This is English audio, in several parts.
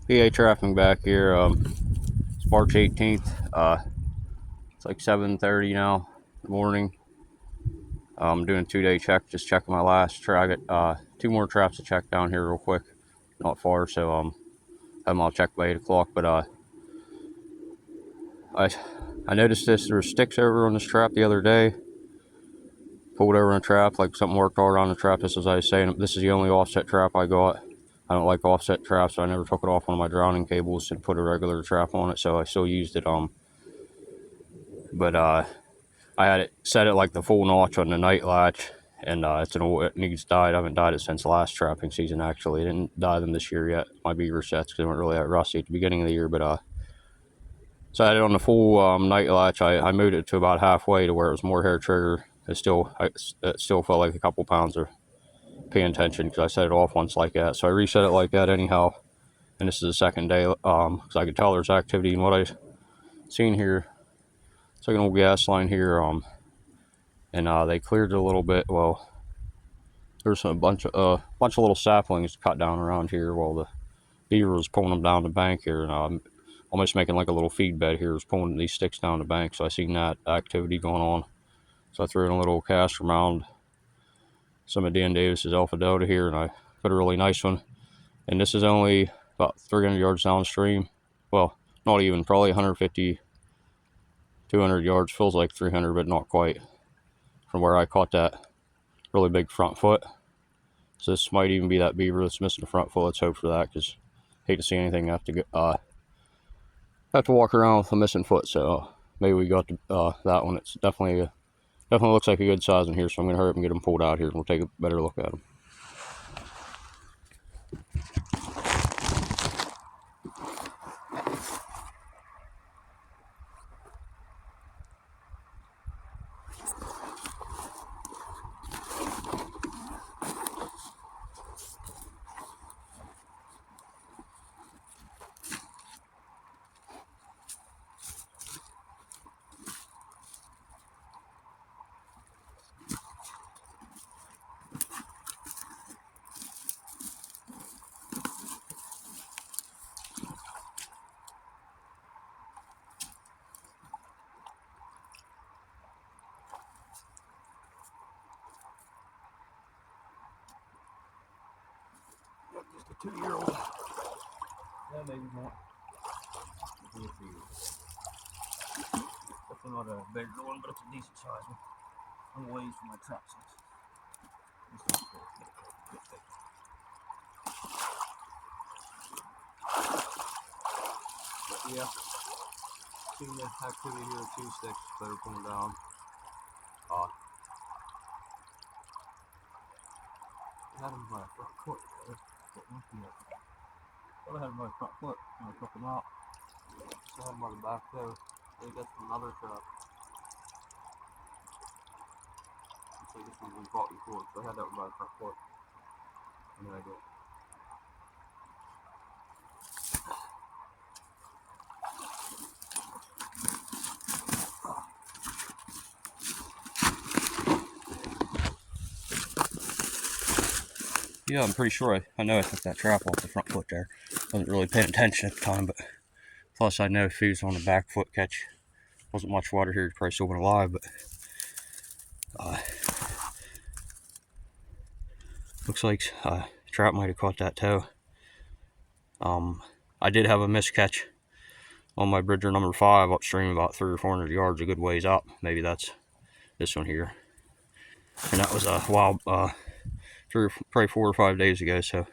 PA trapping back here. It's March 18th. It's like 7:30 now in the morning. I'm doing a 2-day check, just checking my last trap. I got 2 more traps to check down here real quick, not far, so I'll check by 8 o'clock. But I noticed there were sticks over on this trap the other day. Pulled over in a trap, like something worked hard on the trap. This, as I was saying, this is the only offset trap I got. I don't like offset traps, so I never took it off one of my drowning cables and put a regular trap on it, so I still used it. But I had it set it like the full notch on the night latch, and it needs dyed. I haven't dyed it since last trapping season, actually. I didn't dye them this year yet, my beaver sets, because they weren't really that rusty at the beginning of the year. But so I had it on the full night latch. I moved it to about halfway to where it was more hair trigger. It still felt like a couple pounds of paying attention, because I set it off once like that. So I reset it like that anyhow, and this is the second day, because I could tell there's activity in what I seen here. It's like an old gas line here, and they cleared it a little bit. Well, there's a bunch of little saplings cut down around here while the beaver was pulling them down the bank here, and almost making like a little feed bed here. It was pulling these sticks down the bank, so I seen that activity going on. So I threw in a little cast around some of Dan Davis's Alpha Delta here, and I put a really nice one. And this is only about 300 yards downstream. Well, not even, probably 150, 200 yards. Feels like 300, but not quite, from where I caught that really big front foot. So this might even be that beaver that's missing the front foot. Let's hope for that, because I hate to see anything have to walk around with a missing foot. So maybe we got that one. It's definitely looks like a good size in here, so I'm going to hurry up and get them pulled out here, and we'll take a better look at them. Just a 2-year-old. Yeah, maybe not. Definitely not a bigger one, but it's a decent size one. I'm gonna use for my trap size. But yeah, seeing the activity here with 2 sticks that are pulling down. I had them by a front foot. I had them by a front foot when I took them out. So I had them by the back there. I think that's from another trap. So this one's been caught before, so I had that one by the front foot. And then I did. Yeah, I'm pretty sure I know I took that trap off the front foot there. Wasn't really paying attention at the time, but plus I know if he was on the back foot catch, wasn't much water here, he'd probably still been alive, but looks like trap might have caught that toe. I did have a miscatch on my bridger number 5 upstream about 300 or 400 yards, a good ways up. Maybe that's this one here. And that was a wild, probably 4 or 5 days ago, so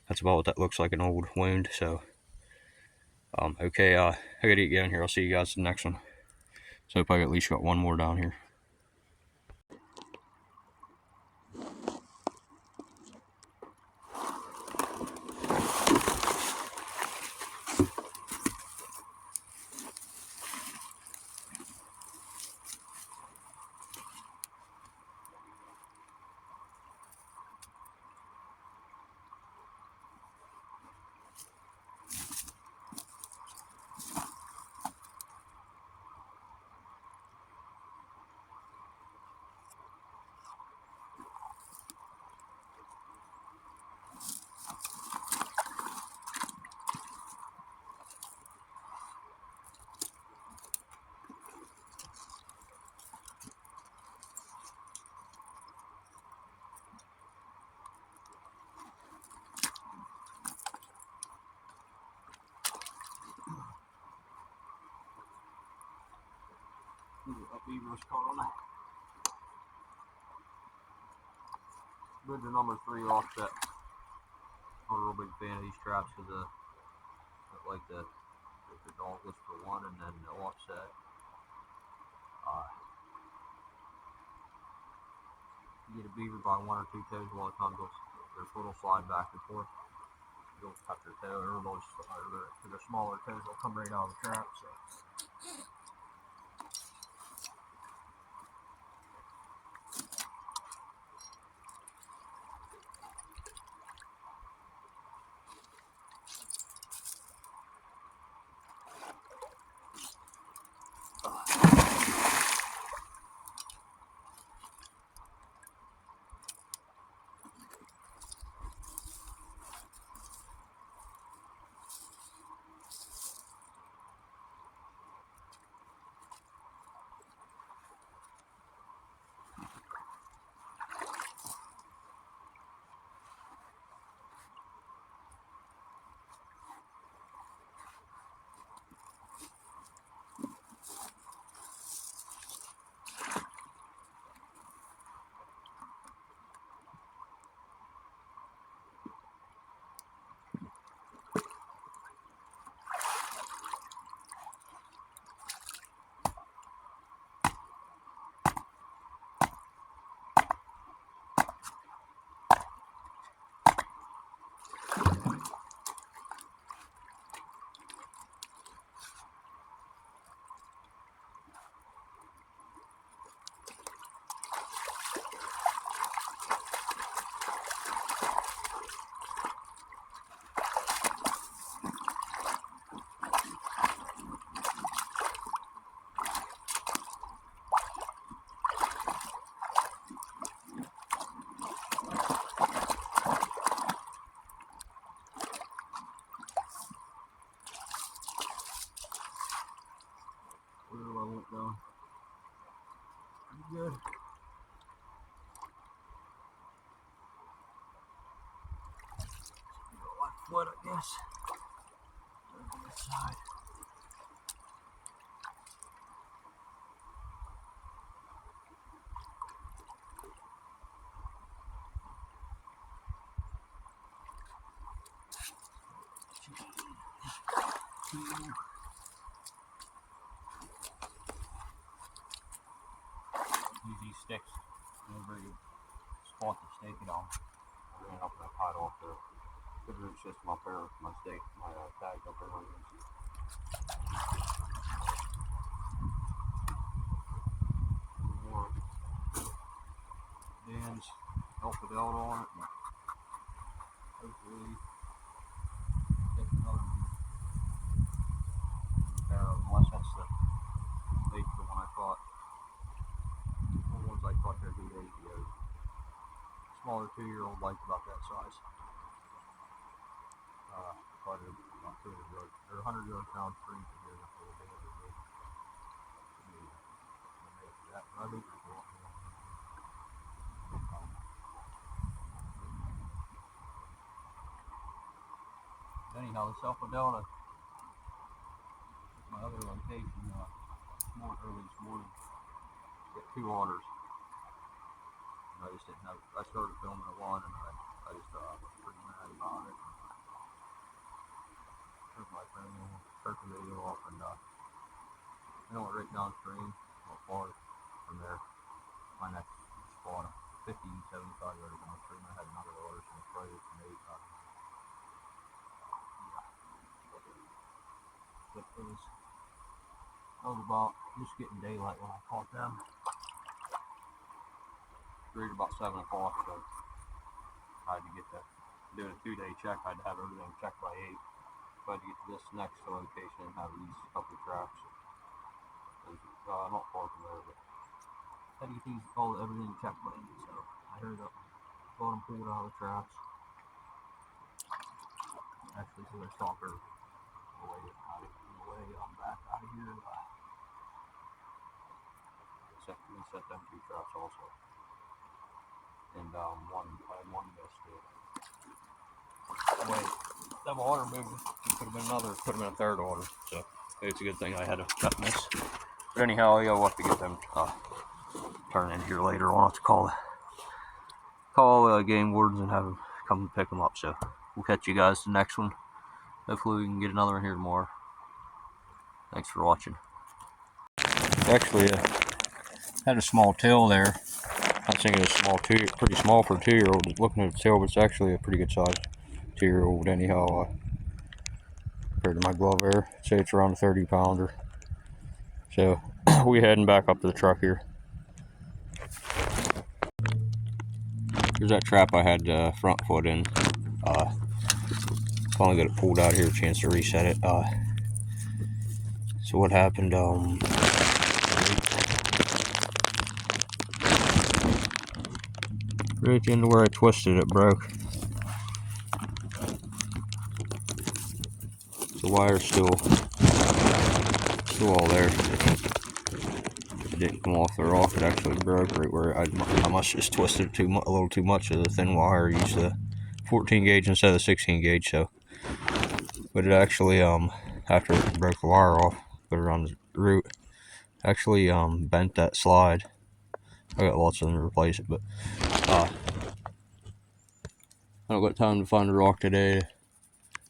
that's about what that looks like, an old wound. So, okay, I gotta get going here. I'll see you guys in the next one. So hope I at least got one more down here. beaver was caught on that. Good to number 3 offset. I'm a real big fan of these traps because I like the dogless for one, and then the offset. You get a beaver by 1 or 2 toes, a lot of times their foot will slide back and forth. You'll cut their toe, or their smaller toes will come right out of the trap. So. Going pretty good. Left foot, I guess. On this side. Use these sticks. Very good spot to stake it on. I ran up and I tied off the root system up there with my stake, my tag up there. More Dan's help it out on it. Hopefully take another unless that's the bait for one I caught. The ones I caught there 2 days ago. Smaller 2-year-old like about that size. Caught it about 200 yards or 100 yards downstream from here. That's a little bit of a bait. That rabbit is anyhow, the Alpha Delta, my other location, early this morning, got 2 otters. And I just didn't have, I started filming at 1 and I just was pretty mad about it. Took my phone and turned the video off and I went right downstream, not far from there. My next spot, 50, 75 yards downstream, I had another otter, so I sprayed it from 8. But it was about just getting daylight when I caught them. Agreed about 7 o'clock, so I had to get that. Doing a 2-day check, I had to have everything checked by 8. So I had to get to this next location and have these couple of traps. It was not far from there, but I had to get everything checked by 8. So I hurried up, got them pulled out of the traps. Actually, so their stalker away, I'm back out of here. Set them 2 traps also. And I had one missed it. Wait, that otter moved. It could have been a 3rd otter. So it's a good thing I had a cut miss. But anyhow, yeah, we'll have to get them turned in here later. We'll have to call game wardens and have them come pick them up. So we'll catch you guys the next one. Hopefully we can get another one here tomorrow. Thanks for watching. Actually, had a small tail there. I was thinking it was pretty small for a 2-year-old. Looking at the tail, but it's actually a pretty good size 2-year-old anyhow. Compared to my glove there, I'd say it's around a 30-pounder. So we heading back up to the truck here. Here's that trap I had front foot in. Finally got it pulled out here, a chance to reset it. So what happened? Right at the end of where I twisted it broke. The wire's still all there. It didn't come off the rock. It actually broke right where I must just twisted it a little too much of the thin wire. Used the 14 gauge instead of the 16 gauge. So, but it actually after it broke the wire off, put it on the root, actually bent that slide. I got lots of them to replace it, but I don't got time to find a rock today.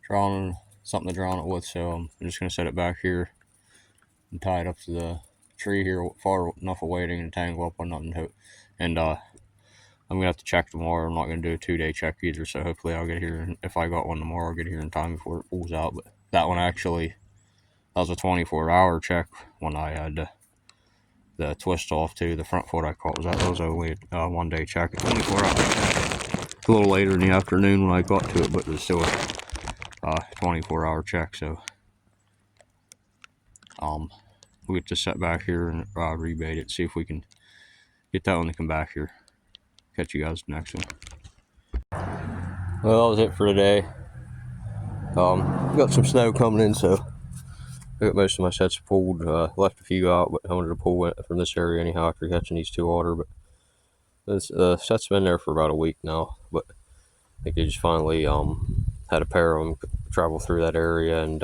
Drawing something to drown it with, so I'm just gonna set it back here and tie it up to the tree here far enough away to entangle up on nothing. And I'm gonna have to check tomorrow. I'm not gonna do a 2-day check either, so hopefully I'll get here. If I got one tomorrow, I'll get here in time before it pulls out. But that one actually, that was a 24-hour check when I had the twist off too. The front foot I caught that was only a 1-day check, a 24-hour check. It's a little later in the afternoon when I got to it, but it was still a 24-hour check. So we'll get this set back here and rebait it, see if we can get that one to come back here. Catch you guys next one. Well, that was it for today. Got some snow coming in, so I got most of my sets pulled. Left a few out, but I wanted to pull it from this area anyhow after catching these 2 otter. But this set's been there for about a week now. But I think they just finally had a pair of them travel through that area, and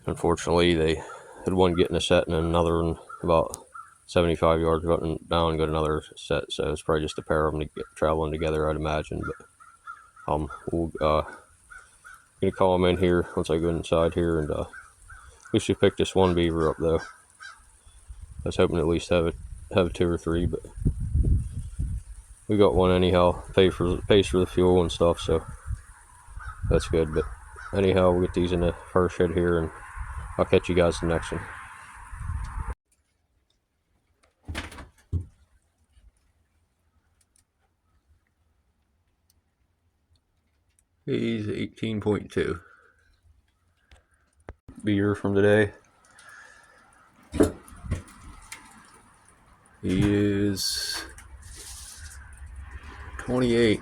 unfortunately they had one getting a set and another one about 75 yards down got another set. So it's probably just a pair of them traveling together, I'd imagine. But we'll gonna call them in here once I go inside here, and we should pick this one beaver up though. I was hoping to at least have 2 or 3, but we got one anyhow. Pays for the fuel and stuff, so that's good. But anyhow, we'll get these in the first shed here, and I'll catch you guys in the next one. He's 18.2. Beaver from today. He is 28.